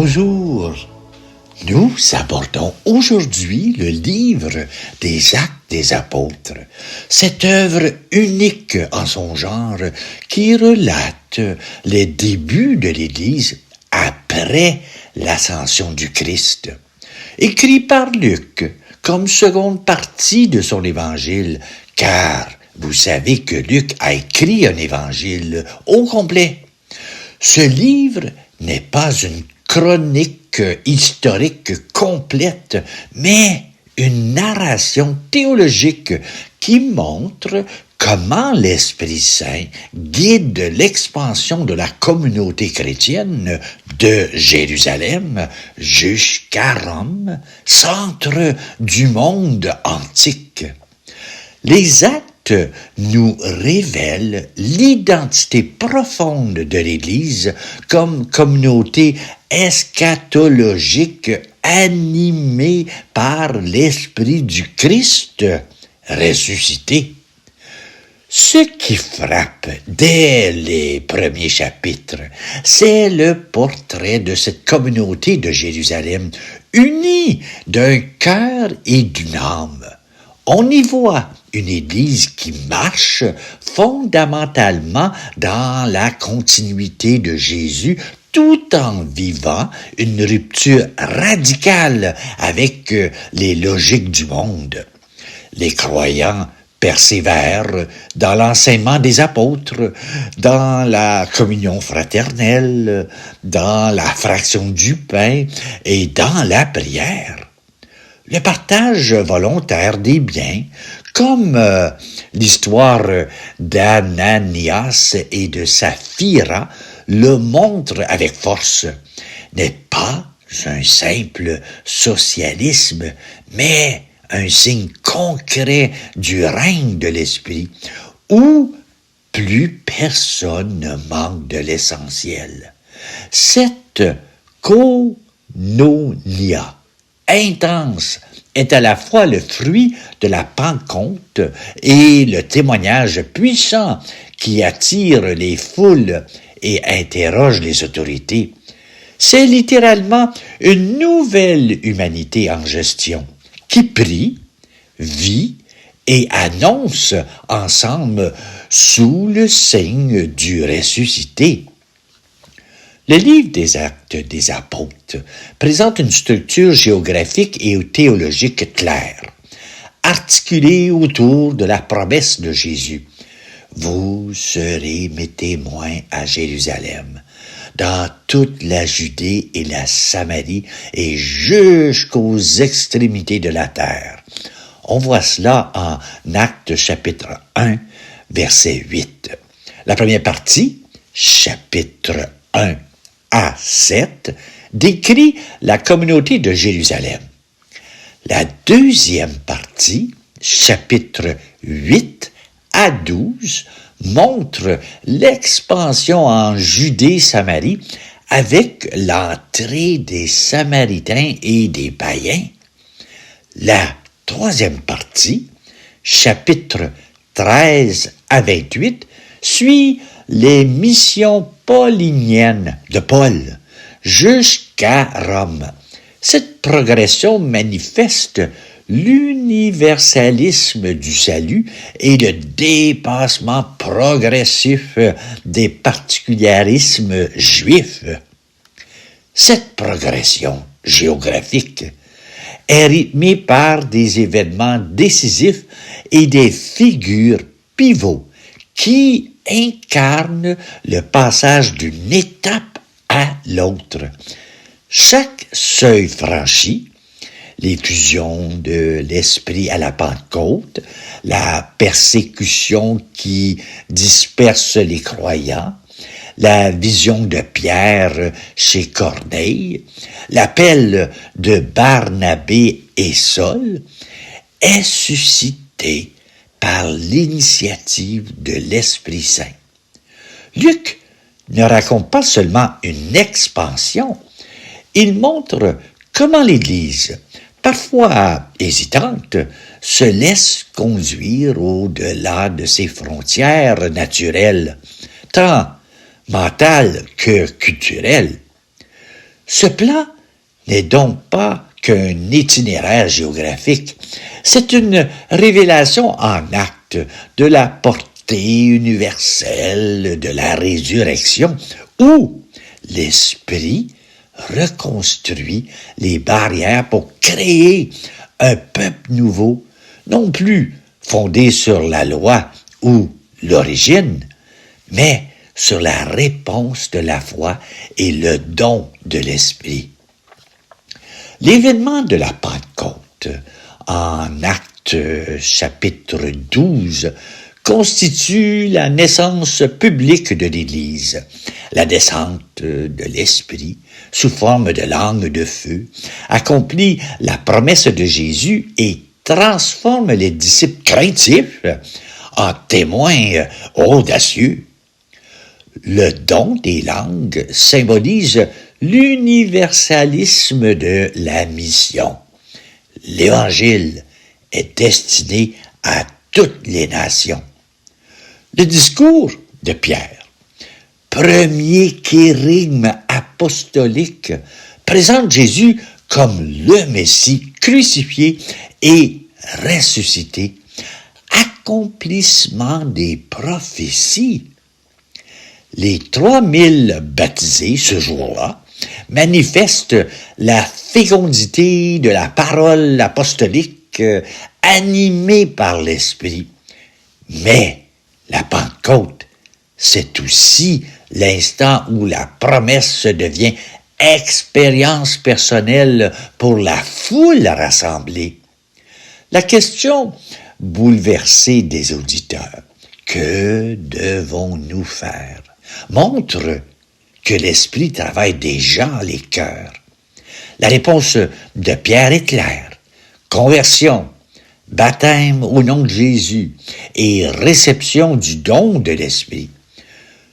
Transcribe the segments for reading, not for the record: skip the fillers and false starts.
Bonjour, nous abordons aujourd'hui le livre des Actes des Apôtres, cette œuvre unique en son genre qui relate les débuts de l'Église après l'ascension du Christ. Écrit par Luc comme seconde partie de son évangile, car vous savez que Luc a écrit un évangile au complet. Ce livre n'est pas une chronique historique complète, mais une narration théologique qui montre comment l'Esprit Saint guide l'expansion de la communauté chrétienne de Jérusalem jusqu'à Rome, centre du monde antique. Les Actes nous révèlent l'identité profonde de l'Église comme communauté eschatologique animée par l'Esprit du Christ ressuscité. Ce qui frappe dès les premiers chapitres, c'est le portrait de cette communauté de Jérusalem, unie d'un cœur et d'une âme. On y voit une Église qui marche fondamentalement dans la continuité de Jésus, tout en vivant une rupture radicale avec les logiques du monde. Les croyants persévèrent dans l'enseignement des apôtres, dans la communion fraternelle, dans la fraction du pain et dans la prière. Le partage volontaire des biens, comme l'histoire d'Ananias et de Saphira le montre avec force, n'est pas un simple socialisme, mais un signe concret du règne de l'Esprit, où plus personne ne manque de l'essentiel. Cette koinonia intense est à la fois le fruit de la Pentecôte et le témoignage puissant qui attire les foules et interroge les autorités. C'est littéralement une nouvelle humanité en gestion qui prie, vit et annonce ensemble sous le signe du ressuscité. Le livre des Actes des Apôtres présente une structure géographique et théologique claire, articulée autour de la promesse de Jésus. Vous serez mes témoins à Jérusalem, dans toute la Judée et la Samarie et jusqu'aux extrémités de la terre. On voit cela en Actes chapitre 1, verset 8. La première partie, chapitre 1 à 7, décrit la communauté de Jérusalem. La deuxième partie, chapitre 8 à 12, montre l'expansion en Judée-Samarie avec l'entrée des Samaritains et des païens. La troisième partie, chapitre 13 à 28, suit les missions pauliniennes de Paul jusqu'à Rome. Cette progression manifeste l'universalisme du salut et le dépassement progressif des particularismes juifs. Cette progression géographique est rythmée par des événements décisifs et des figures pivots qui incarnent le passage d'une étape à l'autre. Chaque seuil franchi, l'effusion de l'Esprit à la Pentecôte, la persécution qui disperse les croyants, la vision de Pierre chez Corneille, l'appel de Barnabé et Saul, est suscité par l'initiative de l'Esprit Saint. Luc ne raconte pas seulement une expansion, il montre comment l'Église, parfois hésitante, se laisse conduire au-delà de ses frontières naturelles, tant mentales que culturelles. Ce plan n'est donc pas qu'un itinéraire géographique. C'est une révélation en acte de la portée universelle de la résurrection où l'Esprit reconstruit les barrières pour créer un peuple nouveau, non plus fondé sur la loi ou l'origine, mais sur la réponse de la foi et le don de l'Esprit. L'événement de la Pentecôte, en Actes chapitre 12, constitue la naissance publique de l'Église. La descente de l'Esprit, sous forme de langue de feu, accomplit la promesse de Jésus et transforme les disciples craintifs en témoins audacieux. Le don des langues symbolise l'universalisme de la mission. L'Évangile est destiné à toutes les nations. Le discours de Pierre, premier kérigme apostolique, présente Jésus comme le Messie crucifié et ressuscité, accomplissement des prophéties. Les 3000 baptisés ce jour-là manifestent la fécondité de la parole apostolique animée par l'Esprit. Mais la Pentecôte, c'est aussi l'instant où la promesse devient expérience personnelle pour la foule rassemblée. La question bouleversée des auditeurs, que devons-nous faire, montre que l'Esprit travaille déjà les cœurs. La réponse de Pierre est claire. Conversion, baptême au nom de Jésus et réception du don de l'Esprit.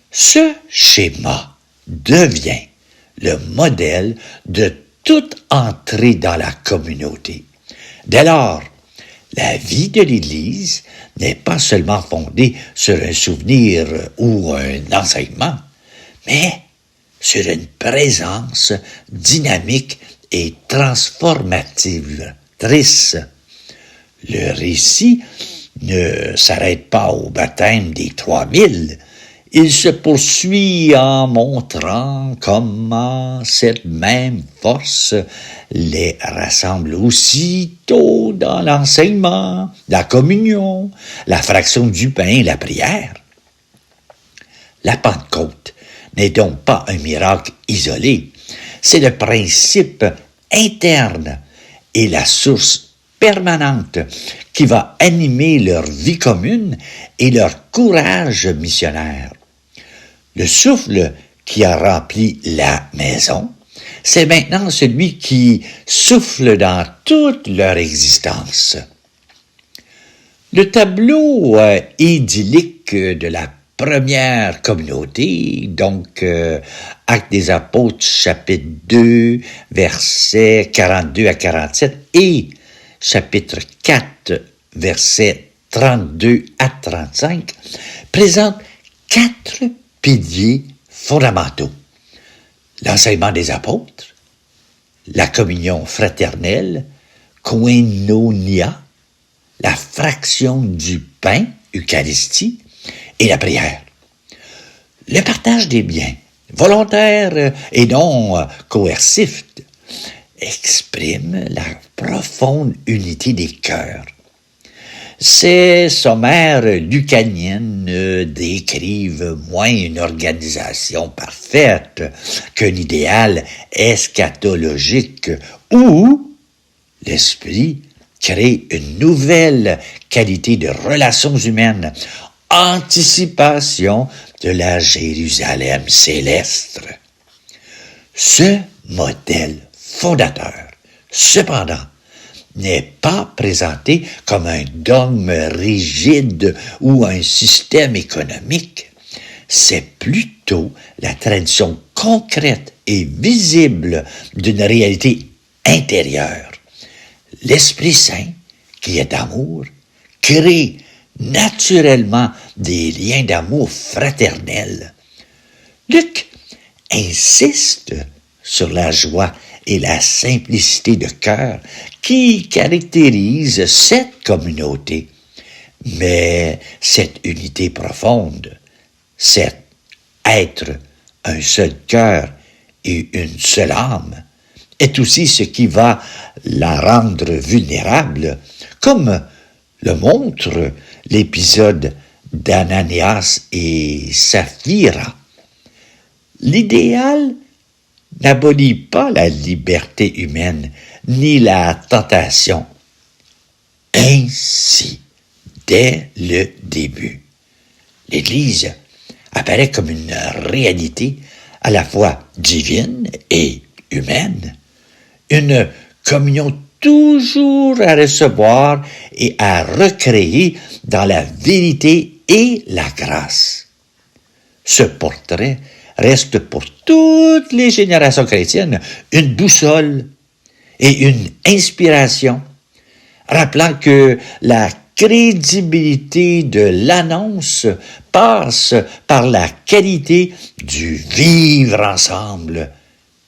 Ce schéma devient le modèle de toute entrée dans la communauté. Dès lors, la vie de l'Église n'est pas seulement fondée sur un souvenir ou un enseignement, mais sur une présence dynamique et transformative. Le récit ne s'arrête pas au baptême des 3000. Il se poursuit en montrant comment cette même force les rassemble aussitôt dans l'enseignement, la communion, la fraction du pain et la prière. La Pentecôte n'est donc pas un miracle isolé, c'est le principe interne et la source permanente qui va animer leur vie commune et leur courage missionnaire. Le souffle qui a rempli la maison, c'est maintenant celui qui souffle dans toute leur existence. Le tableau idyllique de la première communauté, donc Actes des Apôtres, chapitre 2, versets 42 à 47 et chapitre 4, versets 32 à 35, présente 4 piliers fondamentaux. L'enseignement des apôtres, la communion fraternelle, koinonia, la fraction du pain, Eucharistie, et la prière. Le partage des biens, volontaire et non coercif, exprime la profonde unité des cœurs. Ces sommaires lucaniennes décrivent moins une organisation parfaite qu'un idéal eschatologique où l'Esprit crée une nouvelle qualité de relations humaines, anticipation de la Jérusalem céleste. Ce modèle fondateur, cependant, n'est pas présenté comme un dogme rigide ou un système économique. C'est plutôt la tradition concrète et visible d'une réalité intérieure. L'Esprit Saint, qui est amour, crée naturellement des liens d'amour fraternel. Luc insiste sur la joie et la simplicité de cœur qui caractérise cette communauté. Mais cette unité profonde, cet être un seul cœur et une seule âme, est aussi ce qui va la rendre vulnérable, comme le montre l'épisode d'Ananias et Saphira. L'idéal n'abolit pas la liberté humaine ni la tentation. Ainsi, dès le début, l'Église apparaît comme une réalité à la fois divine et humaine, une communion toujours à recevoir et à recréer dans la vérité et la grâce. Ce portrait reste pour toutes les générations chrétiennes une boussole et une inspiration, rappelant que la crédibilité de l'annonce passe par la qualité du vivre ensemble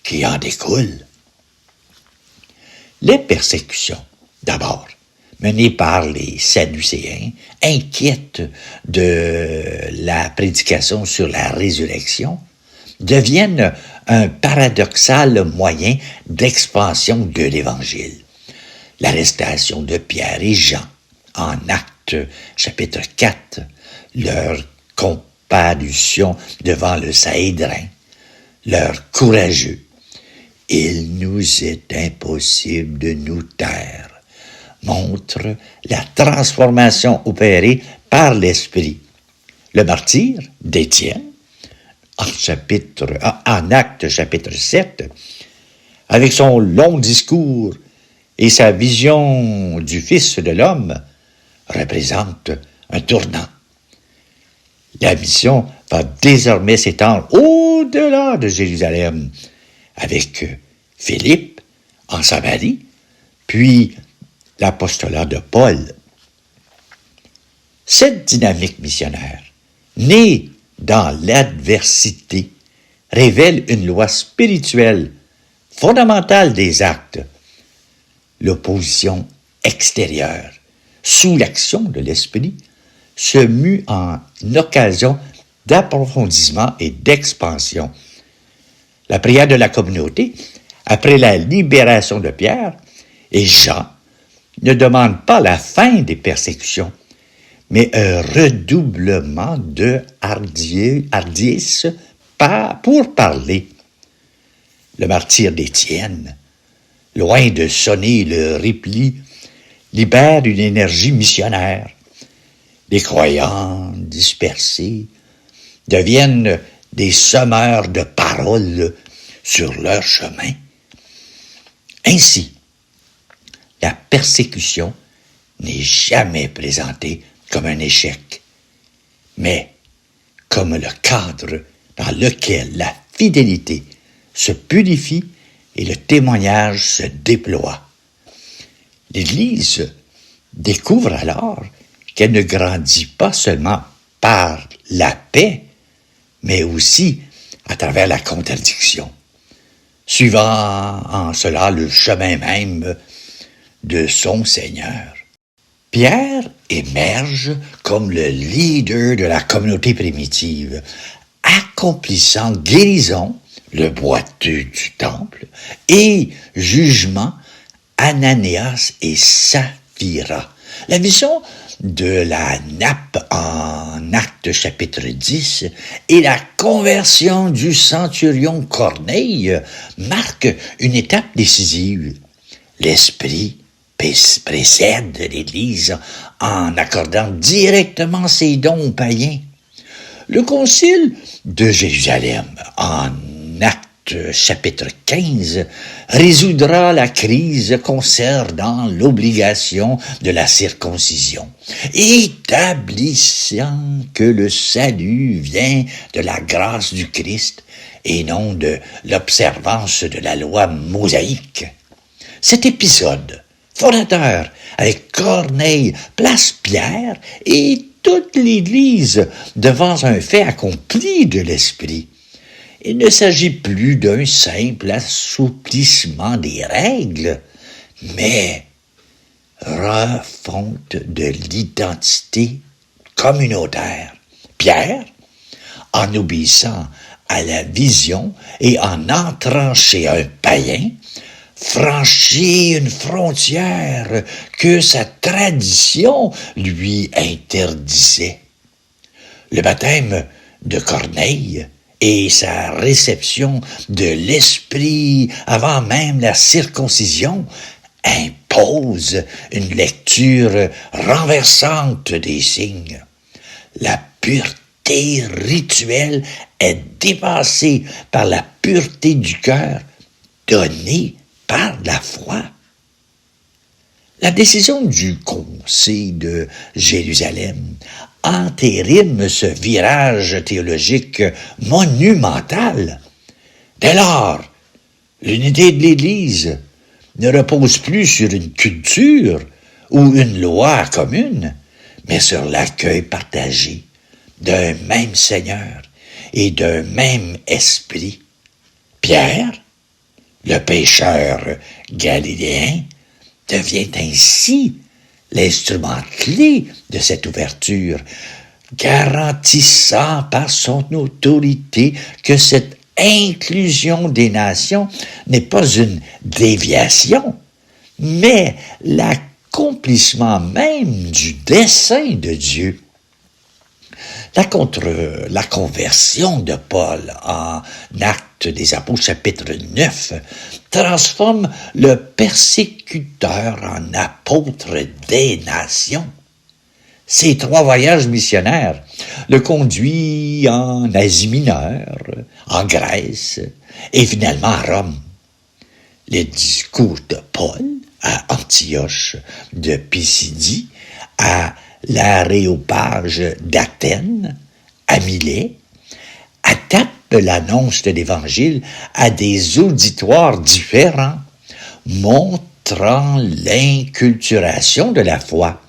qui en découle. Les persécutions, d'abord, menées par les Sadducéens, inquiètes de la prédication sur la résurrection, deviennent un paradoxal moyen d'expansion de l'Évangile. L'arrestation de Pierre et Jean, en Actes chapitre 4, leur comparution devant le Sanhédrin, leur courageux « Il nous est impossible de nous taire » montre la transformation opérée par l'Esprit. Le martyre d'Étienne, en Actes chapitre 7, avec son long discours et sa vision du Fils de l'homme, représente un tournant. La mission va désormais s'étendre au-delà de Jérusalem, avec Philippe en Samarie, puis l'apostolat de Paul. Cette dynamique missionnaire, née dans l'adversité, révèle une loi spirituelle fondamentale des actes. L'opposition extérieure, sous l'action de l'Esprit, se mue en occasion d'approfondissement et d'expansion. La prière de la communauté, après la libération de Pierre et Jean, ne demande pas la fin des persécutions, mais un redoublement de hardiesse pour parler. Le martyre d'Étienne, loin de sonner le repli, libère une énergie missionnaire. Les croyants dispersés deviennent des semeurs de paroles sur leur chemin. Ainsi, la persécution n'est jamais présentée comme un échec, mais comme le cadre dans lequel la fidélité se purifie et le témoignage se déploie. L'Église découvre alors qu'elle ne grandit pas seulement par la paix, mais aussi à travers la contradiction, suivant en cela le chemin même de son Seigneur. Pierre émerge comme le leader de la communauté primitive, accomplissant guérison, le boiteux du temple, et jugement, Ananias et Saphira. La vision de la nappe en Actes chapitre 10 et la conversion du centurion Corneille marquent une étape décisive. L'Esprit précède l'Église en accordant directement ses dons aux païens. Le concile de Jérusalem, en Actes chapitre 15, résoudra la crise concernant l'obligation de la circoncision, établissant que le salut vient de la grâce du Christ et non de l'observance de la loi mosaïque. Cet épisode fondateur avec Corneille place Pierre et toute l'Église devant un fait accompli de l'Esprit. il ne s'agit plus d'un simple assouplissement des règles, mais refonte de l'identité communautaire. Pierre, en obéissant à la vision et en entrant chez un païen, franchit une frontière que sa tradition lui interdisait. Le baptême de Corneille et sa réception de l'esprit avant même la circoncision imposent une lecture renversante des signes. La pureté rituelle est dépassée par la pureté du cœur donnée par la foi. La décision du Concile de Jérusalem entérine ce virage théologique monumental. Dès lors, l'unité de l'Église ne repose plus sur une culture ou une loi commune, mais sur l'accueil partagé d'un même Seigneur et d'un même Esprit. Pierre, le pécheur galiléen, devient ainsi l'instrument clé de cette ouverture, garantissant par son autorité que cette inclusion des nations n'est pas une déviation, mais l'accomplissement même du dessein de Dieu. La conversion de Paul en Actes des Apôtres, chapitre 9, transforme le persécuteur en apôtre des nations. Ces 3 voyages missionnaires le conduisent en Asie mineure, en Grèce et finalement à Rome. Les discours de Paul à Antioche de Pisidie, à l'Aréopage d'Athènes, à Milet, adaptent l'annonce de l'Évangile à des auditoires différents, montrant l'inculturation de la foi.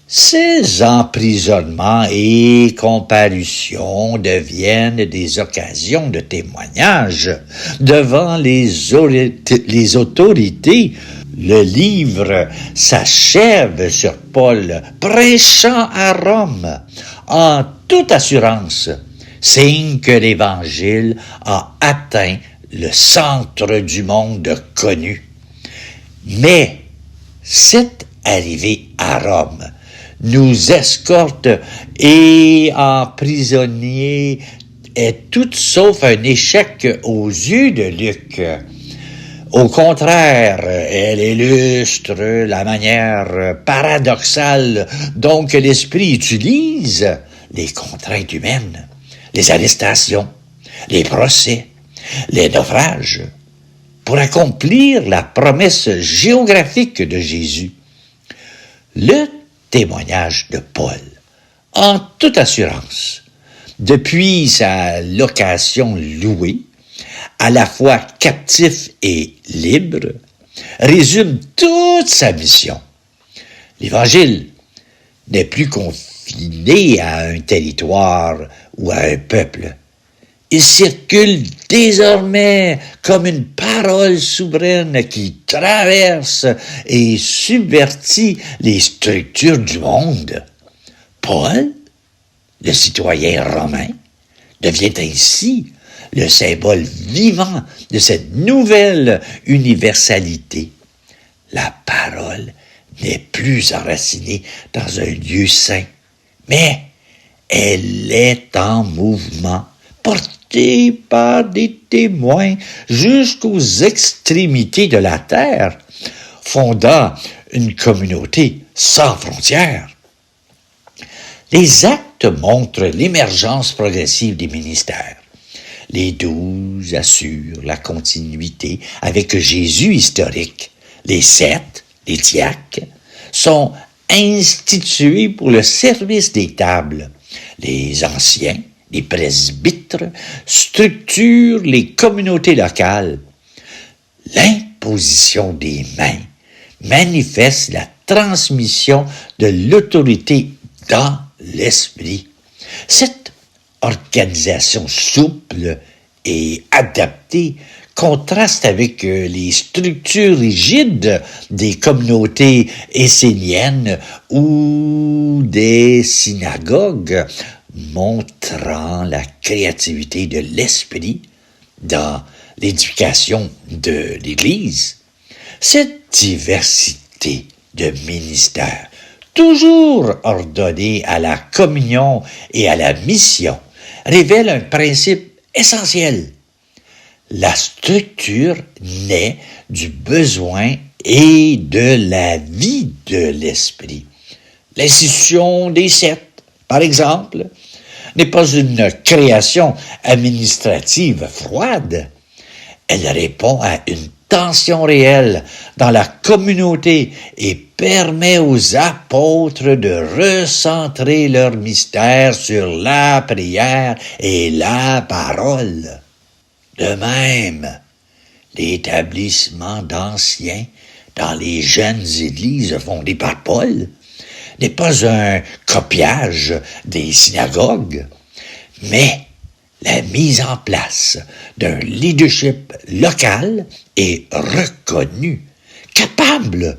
Ces emprisonnements et comparutions deviennent des occasions de témoignage devant les autorités. Le livre s'achève sur Paul prêchant à Rome en toute assurance, signe que l'Évangile a atteint le centre du monde connu. Mais cette arrivée à Rome nous escorte et emprisonnier est tout sauf un échec aux yeux de Luc. Au contraire, elle illustre la manière paradoxale dont que l'esprit utilise les contraintes humaines, les arrestations, les procès, les naufrages, pour accomplir la promesse géographique de Jésus. Le témoignage de Paul, en toute assurance, depuis sa location louée, à la fois captif et libre, résume toute sa mission. L'Évangile n'est plus confiné à un territoire ou à un peuple. Il circule désormais comme une parole souveraine qui traverse et subvertit les structures du monde. Paul, le citoyen romain, devient ainsi le symbole vivant de cette nouvelle universalité. La parole n'est plus enracinée dans un lieu saint, mais elle est en mouvement, portée par des témoins jusqu'aux extrémités de la terre, fondant une communauté sans frontières. Les actes montrent l'émergence progressive des ministères. Les 12 assurent la continuité avec Jésus historique. Les 7, les diacres, sont institués pour le service des tables. Les anciens, les presbytres, structurent les communautés locales. L'imposition des mains manifeste la transmission de l'autorité dans l'esprit. Cette organisation souple et adapté contraste avec les structures rigides des communautés esséniennes ou des synagogues, montrant la créativité de l'esprit dans l'éducation de l'Église. Cette diversité de ministères, toujours ordonnée à la communion et à la mission, révèle un principe essentiel. La structure naît du besoin et de la vie de l'esprit. L'institution des sept, par exemple, n'est pas une création administrative froide. Elle répond à une tension réelle dans la communauté et permet aux apôtres de recentrer leur mystère sur la prière et la parole. De même, l'établissement d'anciens dans les jeunes églises fondées par Paul n'est pas un copiage des synagogues, mais la mise en place d'un leadership local et reconnu, capable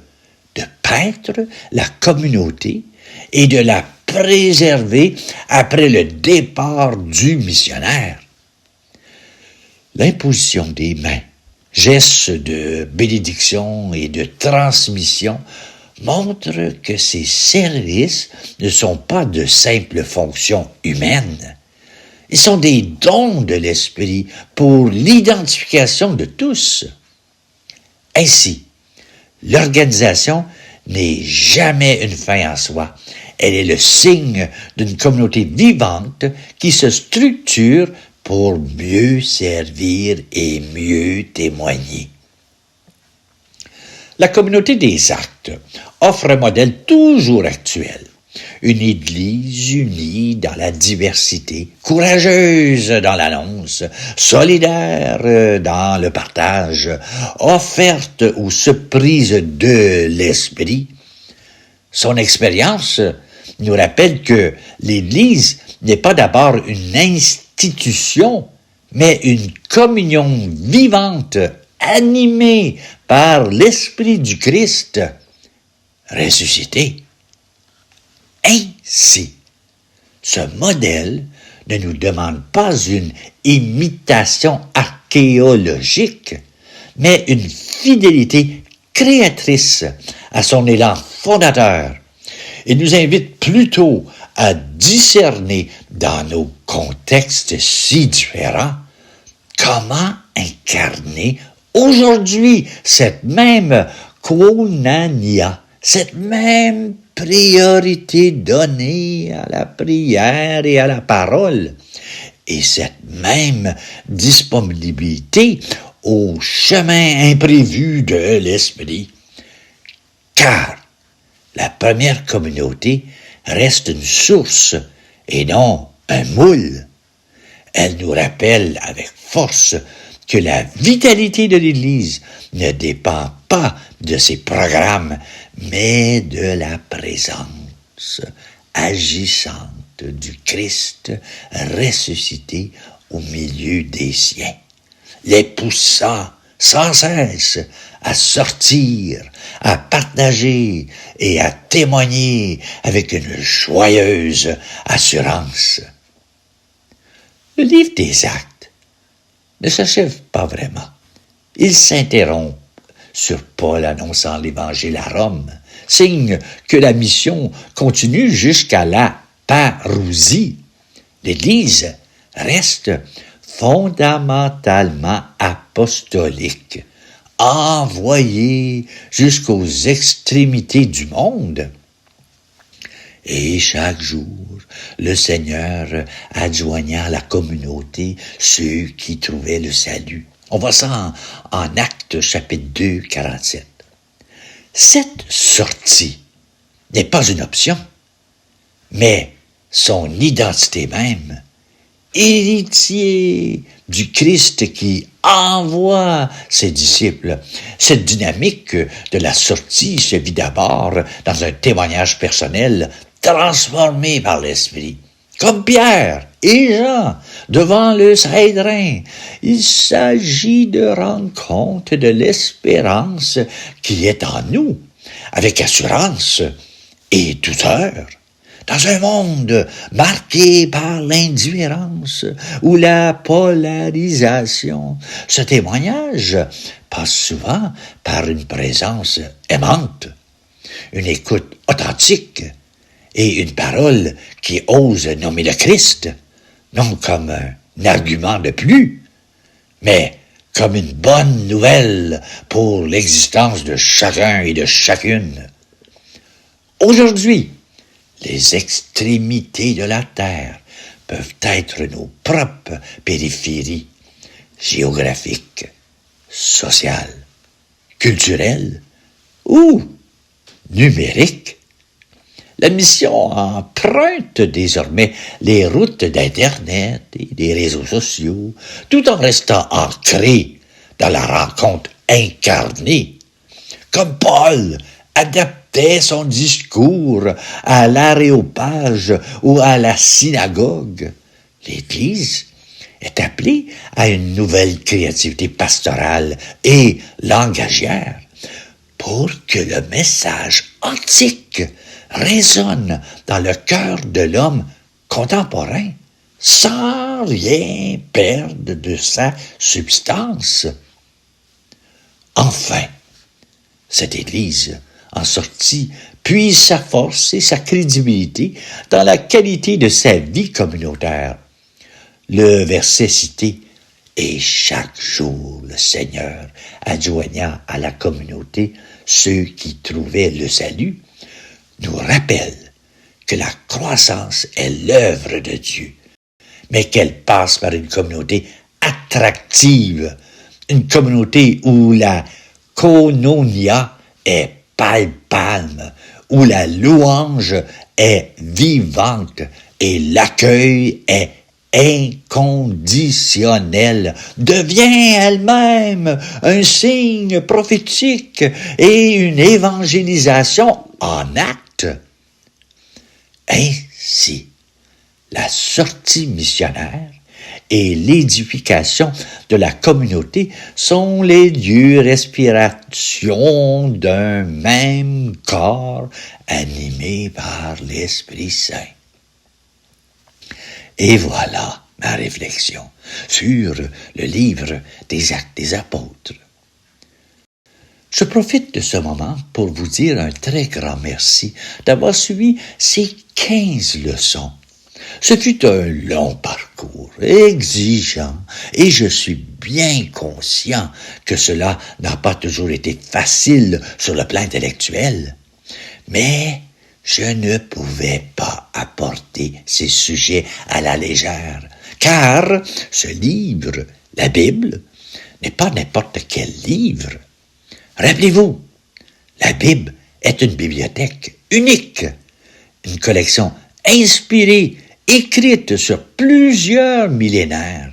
de paître la communauté et de la préserver après le départ du missionnaire. L'imposition des mains, gestes de bénédiction et de transmission montre que ces services ne sont pas de simples fonctions humaines. Ils sont des dons de l'Esprit pour l'identification de tous. Ainsi, l'organisation n'est jamais une fin en soi. Elle est le signe d'une communauté vivante qui se structure pour mieux servir et mieux témoigner. La communauté des actes offre un modèle toujours actuel. Une Église unie dans la diversité, courageuse dans l'annonce, solidaire dans le partage, offerte aux surprises de l'Esprit. Son expérience nous rappelle que l'Église n'est pas d'abord une institution, mais une communion vivante, animée par l'Esprit du Christ ressuscité. Ainsi, ce modèle ne nous demande pas une imitation archéologique, mais une fidélité créatrice à son élan fondateur. Il nous invite plutôt à discerner dans nos contextes si différents comment incarner aujourd'hui cette même koinonia, cette même priorité donnée à la prière et à la parole, et cette même disponibilité au chemin imprévu de l'Esprit. Car la première communauté reste une source et non un moule. Elle nous rappelle avec force que la vitalité de l'Église ne dépend pas de ses programmes, mais de la présence agissante du Christ ressuscité au milieu des siens, les poussant sans cesse à sortir, à partager et à témoigner avec une joyeuse assurance. Le livre des Actes ne s'achève pas vraiment. Il s'interrompt sur Paul annonçant l'Évangile à Rome, signe que la mission continue jusqu'à la parousie. L'Église reste fondamentalement apostolique, envoyée jusqu'aux extrémités du monde. Et chaque jour, le Seigneur adjoigna à la communauté ceux qui trouvaient le salut. On voit ça en Actes chapitre 2, 47. Cette sortie n'est pas une option, mais son identité même. Héritier du Christ qui envoie ses disciples. Cette dynamique de la sortie se vit d'abord dans un témoignage personnel transformé par l'Esprit. Comme Pierre, et Jean devant le Cédrin. Il s'agit de rendre compte de l'espérance qui est en nous, avec assurance et douceur. Dans un monde marqué par l'indifférence ou la polarisation, ce témoignage passe souvent par une présence aimante, une écoute authentique et une parole qui ose nommer le Christ, non comme un argument de plus, mais comme une bonne nouvelle pour l'existence de chacun et de chacune. Aujourd'hui, les extrémités de la terre peuvent être nos propres périphéries géographiques, sociales, culturelles ou numériques. La mission emprunte désormais les routes d'Internet et des réseaux sociaux, tout en restant ancrée dans la rencontre incarnée. Comme Paul adaptait son discours à l'aréopage ou à la synagogue, l'Église est appelée à une nouvelle créativité pastorale et langagière pour que le message antique résonne dans le cœur de l'homme contemporain sans rien perdre de sa substance. Enfin, cette Église en sortie puise sa force et sa crédibilité dans la qualité de sa vie communautaire. Le verset cité « Et chaque jour le Seigneur adjoignant à la communauté ceux qui trouvaient le salut » nous rappelle que la croissance est l'œuvre de Dieu, mais qu'elle passe par une communauté attractive, une communauté où la koinonia est palpable, où la louange est vivante et l'accueil est inconditionnel, devient elle-même un signe prophétique et une évangélisation en acte. Ainsi, la sortie missionnaire et l'édification de la communauté sont les lieux respiration d'un même corps animé par l'Esprit Saint. Et voilà ma réflexion sur le livre des Actes des Apôtres. Je profite de ce moment pour vous dire un très grand merci d'avoir suivi ces 15 leçons. Ce fut un long parcours, exigeant, et je suis bien conscient que cela n'a pas toujours été facile sur le plan intellectuel. Mais je ne pouvais pas apporter ces sujets à la légère, car ce livre, la Bible, n'est pas n'importe quel livre. Rappelez-vous, la Bible est une bibliothèque unique, une collection inspirée, écrite sur plusieurs millénaires.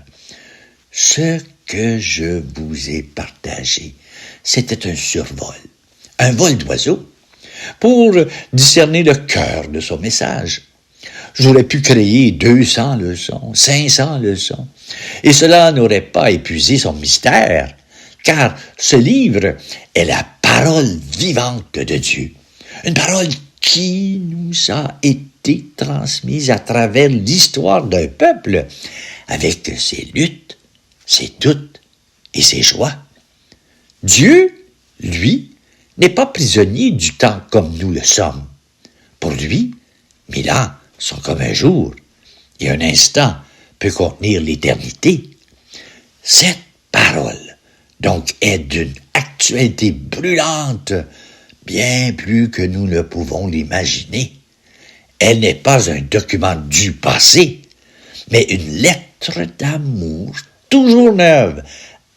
Ce que je vous ai partagé, c'était un survol, un vol d'oiseau, pour discerner le cœur de son message. J'aurais pu créer 200 leçons, 500 leçons, et cela n'aurait pas épuisé son mystère, car ce livre est la parole vivante de Dieu, une parole qui nous a été transmise à travers l'histoire d'un peuple, avec ses luttes, ses doutes et ses joies. Dieu, lui, n'est pas prisonnier du temps comme nous le sommes. Pour lui, 1000 ans sont comme un jour, et un instant peut contenir l'éternité. Cette parole, donc, est d'une actualité brûlante, bien plus que nous ne pouvons l'imaginer. Elle n'est pas un document du passé, mais une lettre d'amour toujours neuve,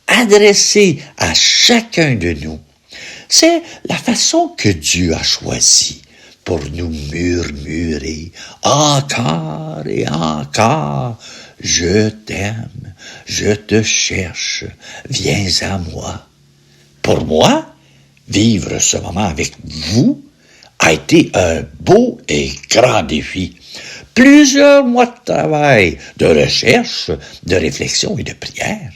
adressée à chacun de nous. C'est la façon que Dieu a choisie pour nous murmurer encore et encore « Je t'aime, je te cherche, viens à moi ». Pour moi, vivre ce moment avec vous a été un beau et grand défi. Plusieurs mois de travail, de recherche, de réflexion et de prière.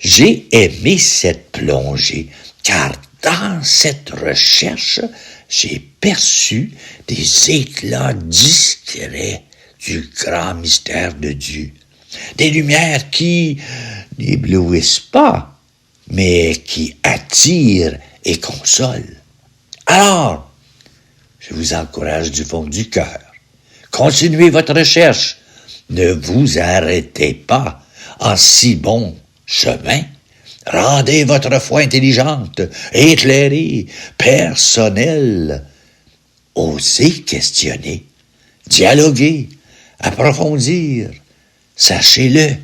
J'ai aimé cette plongée, car dans cette recherche, j'ai perçu des éclats discrets du grand mystère de Dieu. Des lumières qui n'éblouissent pas, mais qui attirent et consolent. Alors, je vous encourage du fond du cœur. Continuez votre recherche. Ne vous arrêtez pas en si bon chemin. Rendez votre foi intelligente, éclairée, personnelle. Osez questionner, dialoguer, approfondir. Sachez-le,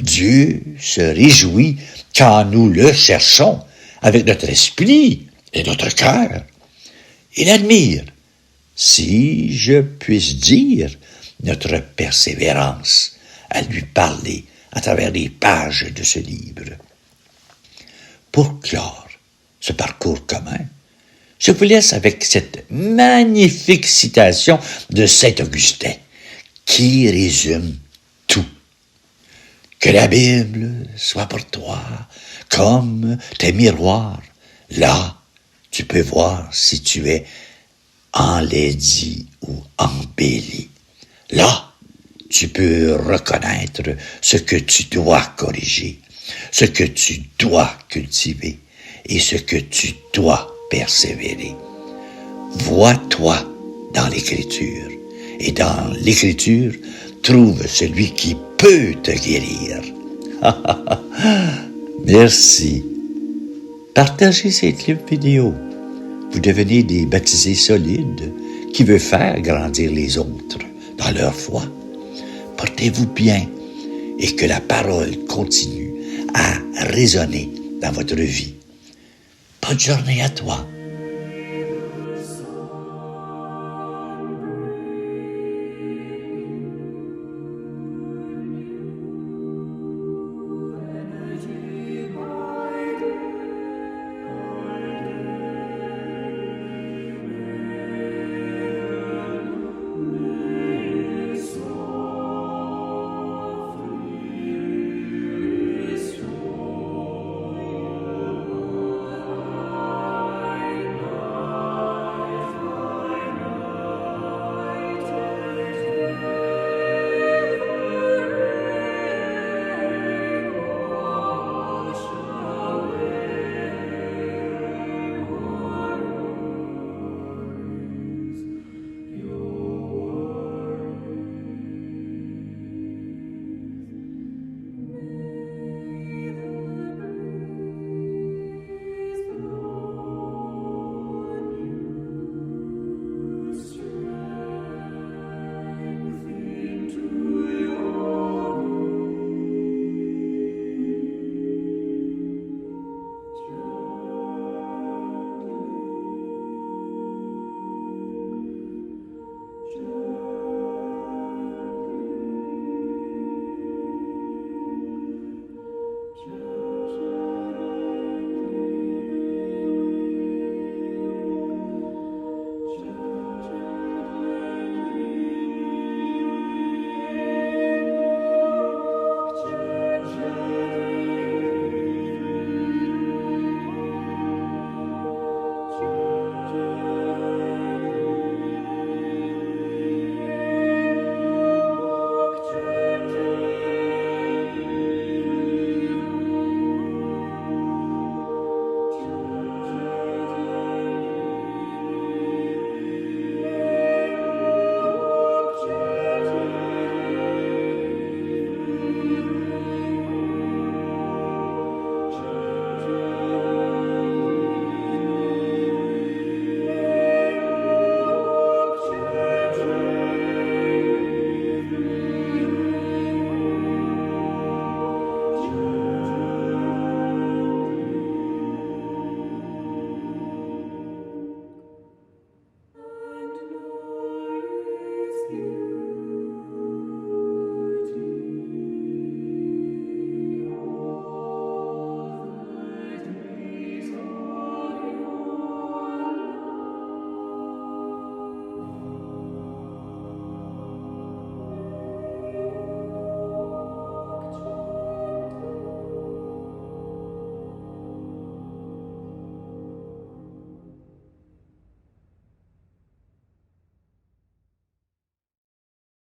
Dieu se réjouit quand nous le cherchons avec notre esprit et notre cœur. Il admire, si je puis dire, notre persévérance à lui parler à travers les pages de ce livre. Pour clore ce parcours commun, je vous laisse avec cette magnifique citation de Saint Augustin qui résume tout. Que la Bible soit pour toi comme tes miroirs. Là, tu peux voir si tu es enlaidi ou embelli. Là, tu peux reconnaître ce que tu dois corriger, ce que tu dois cultiver et ce que tu dois persévérer. Vois-toi dans l'Écriture et dans l'Écriture, trouve celui qui peut te guérir. Merci. Partagez ces clips vidéo. Vous devenez des baptisés solides qui veulent faire grandir les autres dans leur foi. Portez-vous bien et que la parole continue à résonner dans votre vie. Bonne journée à toi.